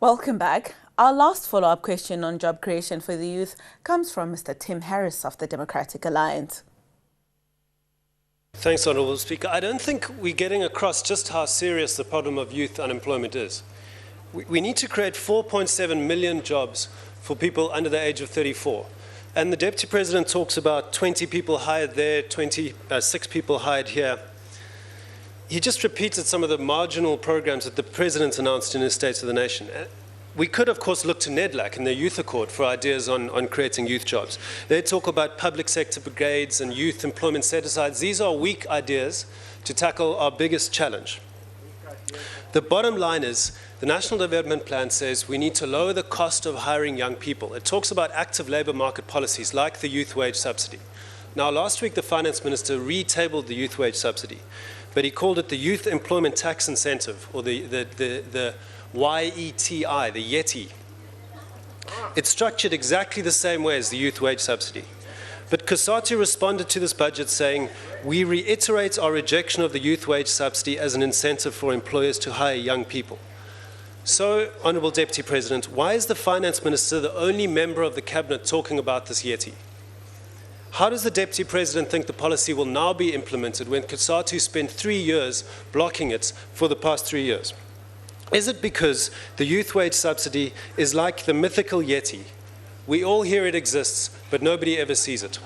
Welcome back. Our last follow-up question on job creation for the youth comes from Mr. Tim Harris of the Democratic Alliance. Thanks, Honourable Speaker. I don't think we're getting across just how serious the problem of youth unemployment is. We need to create 4.7 million jobs for people under the age of 34. And the Deputy President talks about 20 people hired there, 6 people hired here. He just repeated some of the marginal programs that the President announced in his State of the Nation. We could, of course, look to NEDLAC and their Youth Accord for ideas on creating youth jobs. They talk about public sector brigades and youth employment set-asides. These are weak ideas to tackle our biggest challenge. The bottom line is, the National Development Plan says we need to lower the cost of hiring young people. It talks about active labour market policies like the youth wage subsidy. Now, last week the Finance Minister retabled the youth wage subsidy, but he called it the Youth Employment Tax Incentive, or the YETI, the YETI. It's structured exactly the same way as the youth wage subsidy. But COSATU responded to this budget saying, we reiterate our rejection of the youth wage subsidy as an incentive for employers to hire young people. So, Honourable Deputy President, why is the Finance Minister the only member of the Cabinet talking about this YETI? How does the Deputy President think the policy will now be implemented when COSATU spent 3 years blocking it for the past 3 years? Is it because the youth wage subsidy is like the mythical Yeti? We all hear it exists, but nobody ever sees it.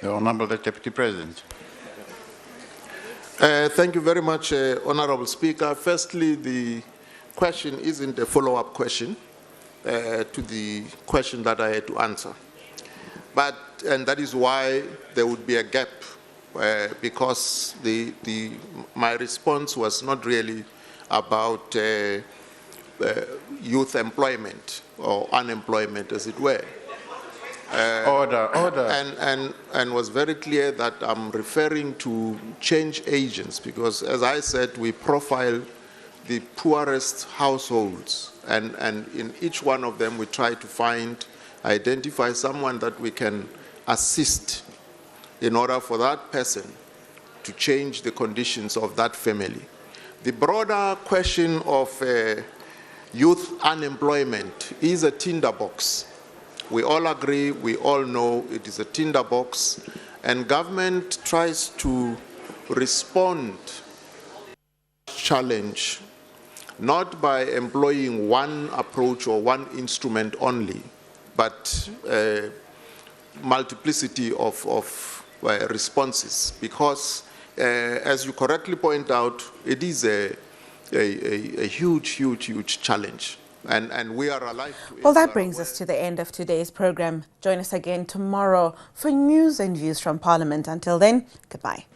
The Honourable Deputy President. Thank you very much, Honourable Speaker. Firstly, the question isn't a follow-up question to the question that I had to answer. And that is why there would be a gap, because my response was not really about youth employment or unemployment, as it were. Order. And was very clear that I'm referring to change agents, because, as I said, we profile the poorest households, and in each one of them we try to identify someone that we can assist in order for that person to change the conditions of that family. The broader question of youth unemployment is a tinderbox. We all agree, we all know it is a tinderbox, and government tries to respond to the challenge not by employing one approach or one instrument only, but multiplicity of responses, because as you correctly point out, it is a huge challenge. And we are alive to it. Well, that brings us to the end of today's program. Join us again tomorrow for news and views from Parliament. Until then, goodbye.